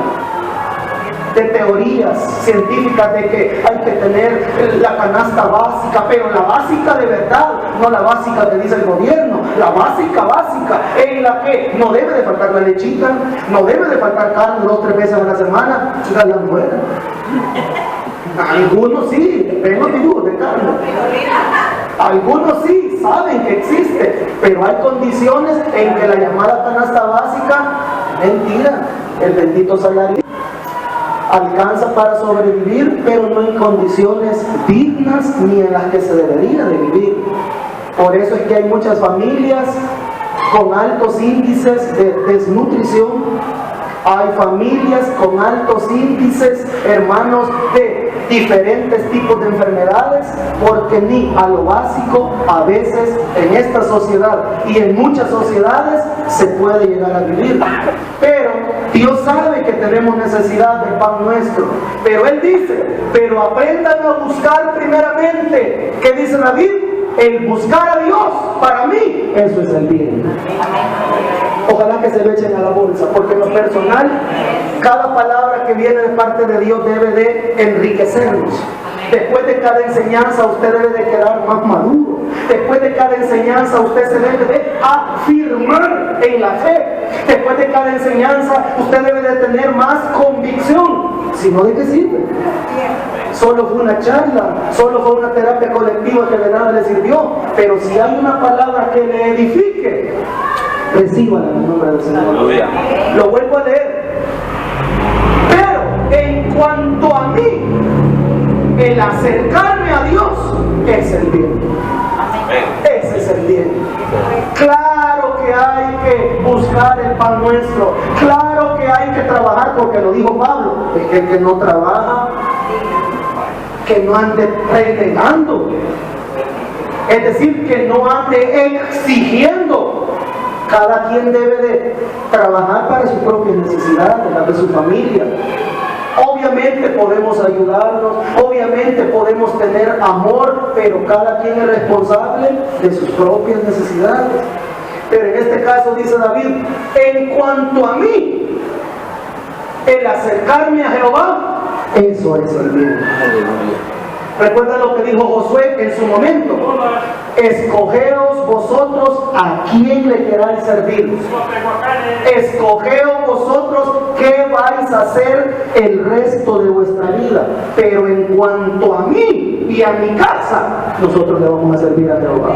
de teorías científicas de que hay que tener la canasta básica, pero la básica de verdad, no la básica que dice el gobierno, la básica, en la que no debe de faltar la lechita, no debe de faltar carne 2 o 3 veces a la semana, la muera. Algunos sí, ven los dibujos de carne. Algunos sí saben que existe, pero hay condiciones en que la llamada canasta básica, mentira, el bendito salario alcanza para sobrevivir, pero no en condiciones dignas ni en las que se debería de vivir. Por eso es que hay muchas familias con altos índices de desnutrición, hay familias con altos índices, hermanos, de diferentes tipos de enfermedades, porque ni a lo básico a veces en esta sociedad y en muchas sociedades se puede llegar a vivir. Pero Dios sabe que tenemos necesidad del pan nuestro, pero Él dice, pero aprendan a buscar primeramente, ¿qué dice David? El buscar a Dios, para mí, eso es el bien. Ojalá que se lo echen a la bolsa, porque en lo personal, cada palabra que viene de parte de Dios debe de enriquecernos. Después de cada enseñanza usted debe de quedar más maduro. Después de cada enseñanza usted se debe de afirmar en la fe. Después de cada enseñanza usted debe de tener más convicción. Si no, ¿de qué sirve? Solo fue una charla, solo fue una terapia colectiva que de nada le sirvió. Pero si hay una palabra que le edifique, recíbala en el nombre del Señor. Aleluya. Lo vuelvo a leer. Pero en cuanto a mí, el acercarme a Dios es el bien. Ese es el bien. Claro que hay que buscar el pan nuestro. Claro que hay que trabajar, porque lo dijo Pablo. Es que el que no trabaja, que no ande renegando. Es decir, que no ande exigiendo. Cada quien debe de trabajar para sus propias necesidades, las de su familia. Obviamente podemos ayudarnos, obviamente podemos tener amor, pero cada quien es responsable de sus propias necesidades. Pero en este caso dice David, en cuanto a mí, el acercarme a Jehová, eso es el bien. Recuerda lo que dijo Josué en su momento: escogeos vosotros a quién le queráis servir. Escogeos vosotros qué vais a hacer el resto de vuestra vida. Pero en cuanto a mí y a mi casa, nosotros le vamos a servir a Jehová.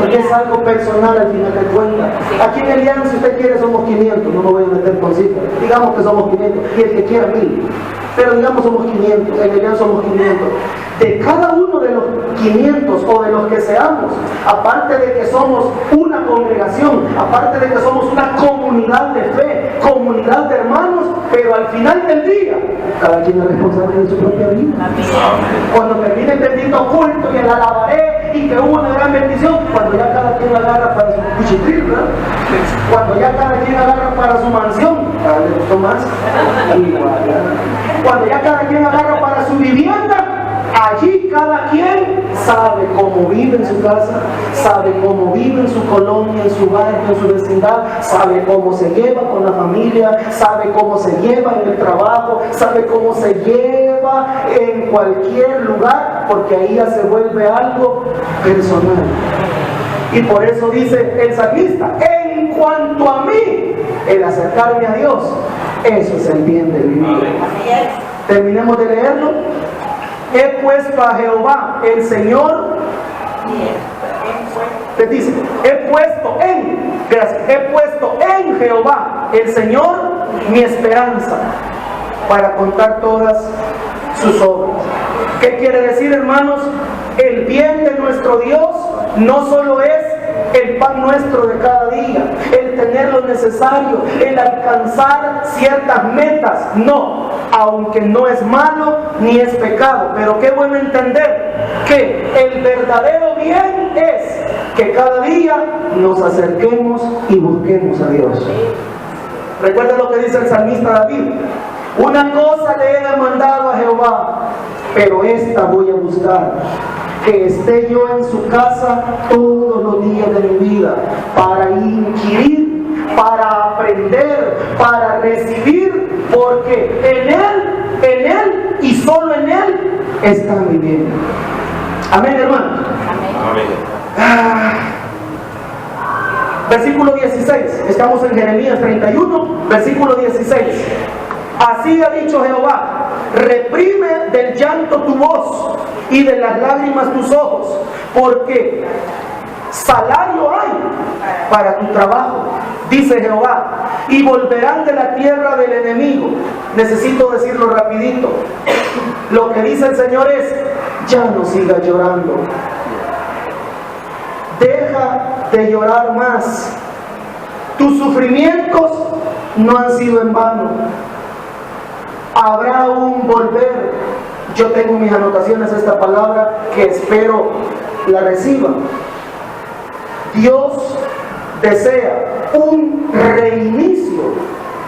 Porque es algo personal al final de cuentas. Aquí en Elian, si usted quiere, somos 500. No me voy a meter con cifras. Digamos que somos 500. Y el que quiera 1000. Pero digamos somos 500, en Elian somos 500. De cada uno de los 500 o de los que seamos, aparte de que somos una congregación, aparte de que somos una comunidad de fe, comunidad de hermanos, pero al final del día, cada quien es responsable de su propia vida. Cuando termine el bendito culto y el alabaré y que hubo una gran bendición, cuando ya cada quien agarra para su cuchitril, ¿verdad? Cuando ya cada quien agarra para su mansión, ¿le gustó más? Cuando ya cada quien agarra para su vivienda, allí cada quien sabe cómo vive en su casa, sabe cómo vive en su colonia, en su barrio, en su vecindad, sabe cómo se lleva con la familia, sabe cómo se lleva en el trabajo, sabe cómo se lleva en cualquier lugar, porque ahí ya se vuelve algo personal. Y por eso dice el salmista, en cuanto a mí, el acercarme a Dios, eso es el bien de vivir. Terminemos de leerlo. He puesto a Jehová, el Señor, te dice, he puesto en Jehová, el Señor, mi esperanza, para contar todas sus obras. ¿Qué quiere decir, hermanos? El bien de nuestro Dios no solo es el pan nuestro de cada día, el tener lo necesario, el alcanzar ciertas metas. No, aunque no es malo ni es pecado, pero qué bueno entender que el verdadero bien es que cada día nos acerquemos y busquemos a Dios. Recuerda lo que dice el salmista David: una cosa le he demandado a Jehová, pero esta voy a buscar, que esté yo en su casa todos los días de mi vida, para inquirir, para aprender, para recibir, porque en Él y solo en Él está mi bien. Amén, hermano. Amén. Versículo 16, estamos en Jeremías 31, versículo 16. Así ha dicho Jehová: reprime del llanto tu voz y de las lágrimas tus ojos, porque salario hay para tu trabajo, dice Jehová, y volverán de la tierra del enemigo. Necesito decirlo rapidito. Lo que dice el Señor es: ya no sigas llorando. Deja de llorar más. Tus sufrimientos no han sido en vano. Habrá un volver. Yo tengo en mis anotaciones esta palabra que espero la reciban. Dios desea un reinicio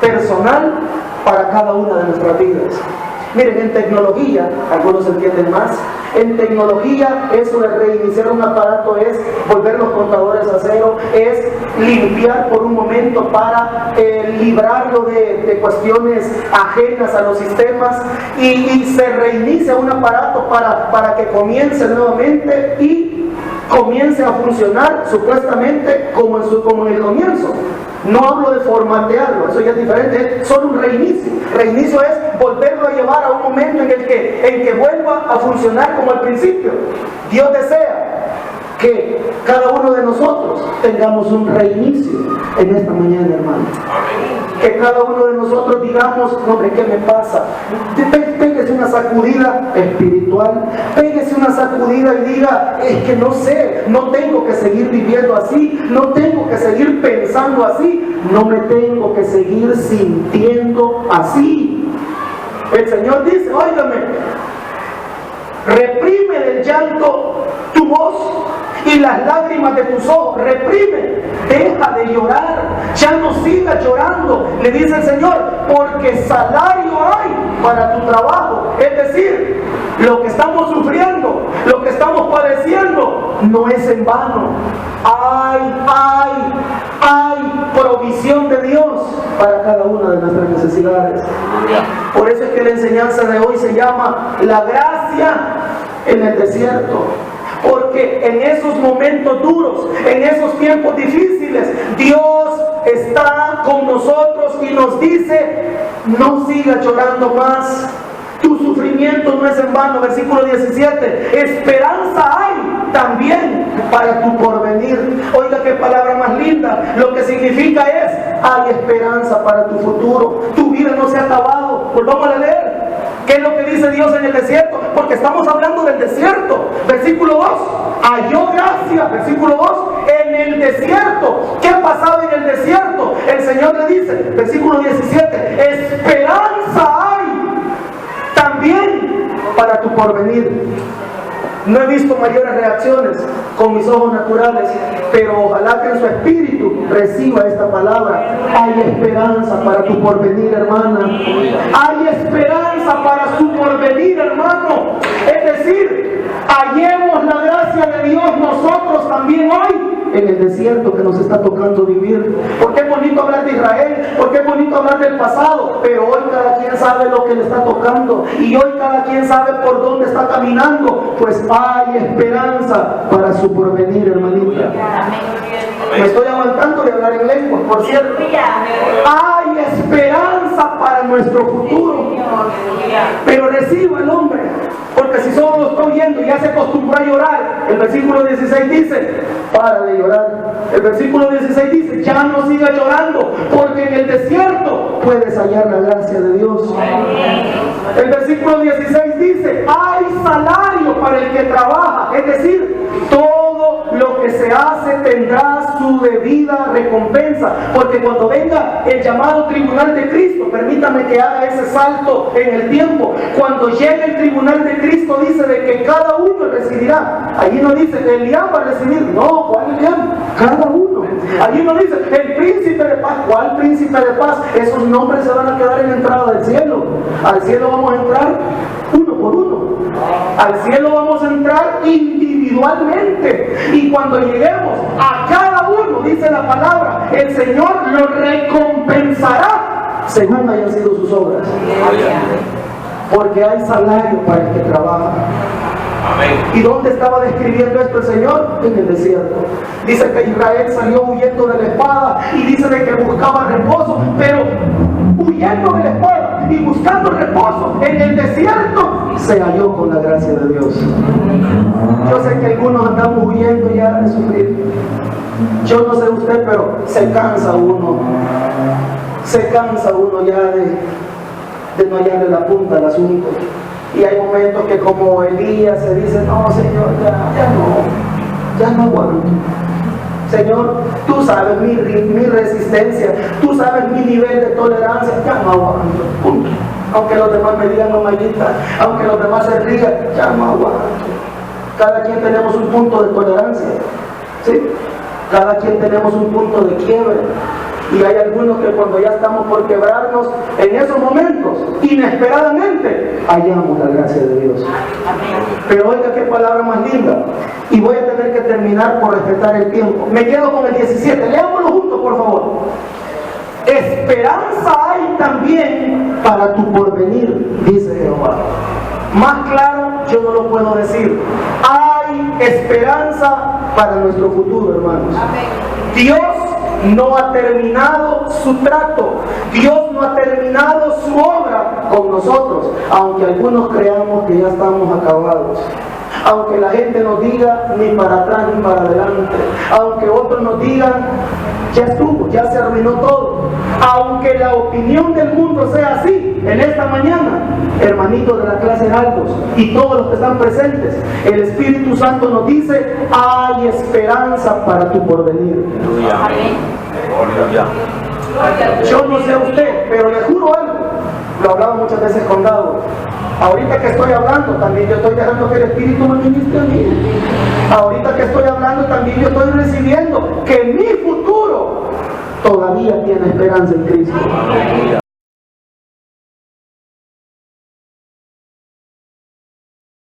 personal para cada una de nuestras vidas. Miren, en tecnología, algunos entienden más, en tecnología eso de reiniciar un aparato es volver los contadores a cero, es limpiar por un momento para librarlo de cuestiones ajenas a los sistemas y se reinicia un aparato para que comience nuevamente y comience a funcionar supuestamente como en el comienzo. No hablo de formatearlo, eso ya es diferente, es solo un reinicio. Reinicio es volverlo a llevar a un momento en que vuelva a funcionar como al principio. Dios desea que cada uno de nosotros tengamos un reinicio en esta mañana, hermano. Que cada uno de nosotros digamos: hombre, ¿qué me pasa? Pégese una sacudida espiritual, pégese una sacudida y diga: es que no sé, no tengo que seguir viviendo así, no tengo que seguir pensando así, no me tengo que seguir sintiendo así. El Señor dice: óigame, reprime del llanto tu voz y las lágrimas de tus ojos. Reprime, deja de llorar, ya no sigas llorando, le dice el Señor, porque salario hay para tu trabajo. Es decir, lo que estamos sufriendo, lo que estamos padeciendo, no es en vano. Hay provisión de Dios para cada una de nuestras necesidades. Por eso es que la enseñanza de hoy se llama la gracia en el desierto. Porque en esos momentos duros, en esos tiempos difíciles, Dios está con nosotros y nos dice: no sigas llorando más. Tu sufrimiento no es en vano. Versículo 17. Esperanza hay también para tu porvenir. Oiga qué palabra más linda. Lo que significa es: hay esperanza para tu futuro. Tu vida no se ha acabado. Volvamos a leer. ¿Qué es lo que dice Dios en el desierto? Porque estamos hablando del desierto. Versículo 2. Halló gracia. Versículo 2. En el desierto. ¿Qué pasaba en el desierto? El Señor le dice, versículo 17: esperanza hay también para tu porvenir. No he visto mayores reacciones con mis ojos naturales, pero ojalá que en su espíritu reciba esta palabra. Hay esperanza para tu porvenir, hermana. Hay esperanza para su porvenir, hermano. Es decir, hallemos la gracia de Dios nosotros también hoy en el desierto que nos está tocando vivir. Porque es bonito hablar de Israel, porque es bonito hablar del pasado, pero hoy cada quien sabe lo que le está tocando, y hoy cada quien sabe por dónde está caminando. Pues hay esperanza para su porvenir, hermanita. Me estoy aguantando de hablar en lengua, por cierto. Hay esperanza para nuestro futuro, pero reciba el hombre, porque si solo lo estoy oyendo y ya se acostumbró a llorar. El versículo 16 dice: para de llorar. El versículo 16 dice: ya no siga llorando, porque en el desierto puedes hallar la gracia de Dios. El versículo 16 dice: hay salario para el que trabaja. Es decir, todo lo que se hace tendrá su debida recompensa. Porque cuando venga el llamado tribunal de Cristo, permítame que haga ese salto en el tiempo. Cuando llegue el tribunal de Cristo, dice de que cada uno recibirá. Allí no dice que Eliab va a recibir. No, ¿cuál Eliab? Cada uno. Allí no dice el príncipe de paz. ¿Cuál príncipe de paz? Esos nombres se van a quedar en la entrada del cielo. Al cielo vamos a entrar uno por uno. Al cielo vamos a entrar individualmente. Y cuando lleguemos a cada uno, dice la palabra, el Señor lo recompensará según hayan sido sus obras. Porque hay salario para el que trabaja. Amén. ¿Y dónde estaba describiendo esto el Señor? En el desierto. Dice que Israel salió huyendo de la espada, y dice de que buscaba reposo, pero huyendo de la espada y buscando reposo en el desierto, se halló con la gracia de Dios. Yo sé que algunos andamos huyendo ya de sufrir. Yo no sé usted, pero se cansa uno. Se cansa uno ya de no hallarle la punta al asunto. Y hay momentos que, como Elías, se dice: no, Señor, ya no aguanto. Señor, tú sabes mi resistencia, tú sabes mi nivel de tolerancia, ya no aguanto. Punto. Aunque los demás me digan mamayita, aunque los demás se rían, ya no aguanto. Cada quien tenemos un punto de tolerancia, ¿sí? Cada quien tenemos un punto de quiebre. Y hay algunos que cuando ya estamos por quebrarnos, en esos momentos, inesperadamente, hallamos la gracia de Dios. Pero oiga qué palabra más linda. Y voy a tener que terminar por respetar el tiempo. Me quedo con el 17. Leámoslo juntos, por favor. Esperanza hay también para tu porvenir, dice Jehová. Más claro yo no lo puedo decir. Hay esperanza para nuestro futuro, hermanos. Dios no ha terminado su trato. Dios no ha terminado su obra con nosotros, aunque algunos creamos que ya estamos acabados. Aunque la gente nos diga ni para atrás ni para adelante. Aunque otros nos digan ya estuvo, ya se arruinó todo. Aunque la opinión del mundo sea así, en esta mañana, hermanitos de la clase Heraldos y todos los que están presentes, el Espíritu Santo nos dice: hay esperanza para tu porvenir. Yo no sé a usted, pero le juro algo. Lo hablaba muchas veces con Gabo. Ahorita que estoy hablando, también yo estoy dejando que el Espíritu me ministre a mí. Ahorita que estoy hablando, también yo estoy recibiendo que mi futuro todavía tiene esperanza en Cristo.